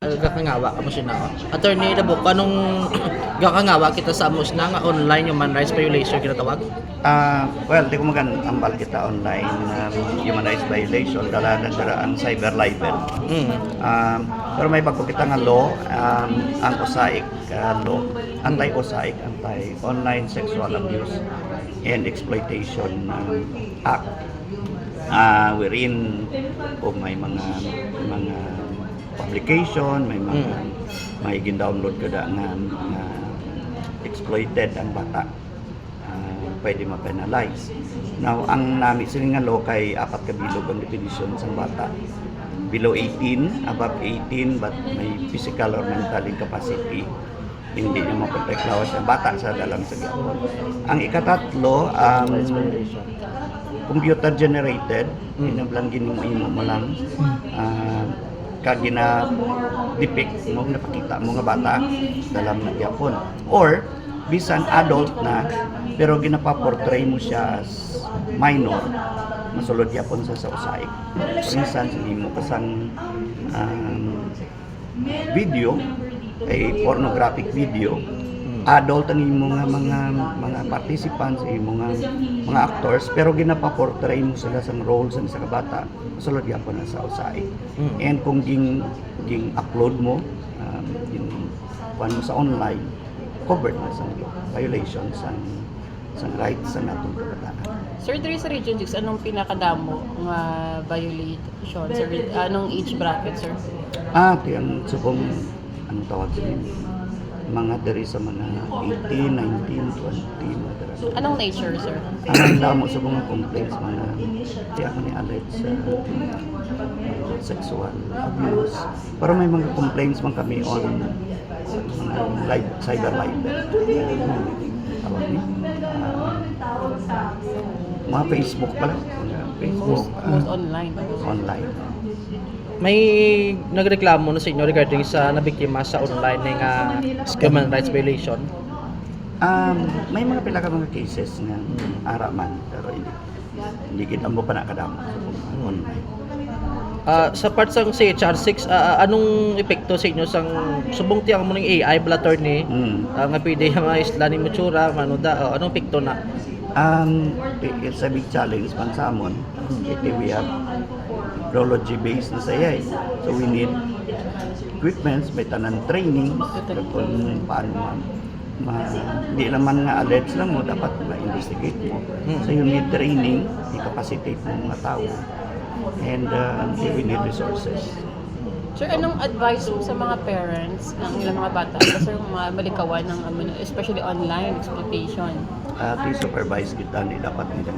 Gakangawa ka mo siya na. Attorney Labo, kanong gakangawa kita sa amos na nga online human rights violation kinatawag? Well, di ko ambal kita online human rights violation dala ang cyber libel. Pero may bago kita nga law, ang OSAIC law, anti-OSAIC, anti-online sexual abuse and exploitation act. Wherein may mga publication, may gin-download kada nga exploited ang bata. Pwede ma-penalize. Now, ang nami sila nga law kay apat ka bilog ang definition sa bata. Below 18, above 18, but may physical or mental incapacity, hindi niya maprotect lawas ng bata sa dalang sa gyapon. Ang ikatatlo, computer generated, inablangin mo lang, kag gina-depict mo, napakita mo nga bata dalam na gyapon. Or, bisan adult na, pero ginapaportray mo siya as minor, masulod yapon sa OSAIC. For instance, hindi mo kasang video, ay pornographic video, adult ang imo nga mga participants, imo nga mga actors, pero ginapaportray mo sila sa roles sa isa ka bata, masulod yapon na sa OSAIC. And kung ging upload mo, kuan mo sa online, covered na sa violations sa rights sa natong kabataan. Sir, diri sa Region 6, anong pinakadamo nga violation? Sir, anong age bracket, sir? Tiyang subong, anong tawag din? Mga diri sa mga 18, 19, 20, mga dira. Anong nature, sir? Ang damo sa mga complaints, mga tiyak ni alleged sa sexual abuse. Pero may mga complaints man kami on cyber libel. Tawag ni? Mga Facebook pala. Facebook. Most online. Online. May nagreklamo na sa inyo regarding sa nabiktima sa online nga human rights violation? May mga pila ka mga cases nga araman, pero hindi kita mo pa nakadamo sa online. Sa part sang CHR6, anong epekto sa inyo sang subong tiyang mo ng AI blatter ni nga pwede nga isla ni Mutsura, manuda, anong epekto na? It's a big challenge man sa amon. We have technology based na sa AI. So we need equipments, may tanan training kung paano hindi naman nga alleged lang mo, dapat ma-investigate mo. So you need training, i-capacitate mo mga tao, and we need resources. Sir, anong advice mo sa mga parents ng ilang mga bata? Kasi malikawan ng especially online exploitation. To supervise kita, dapat nila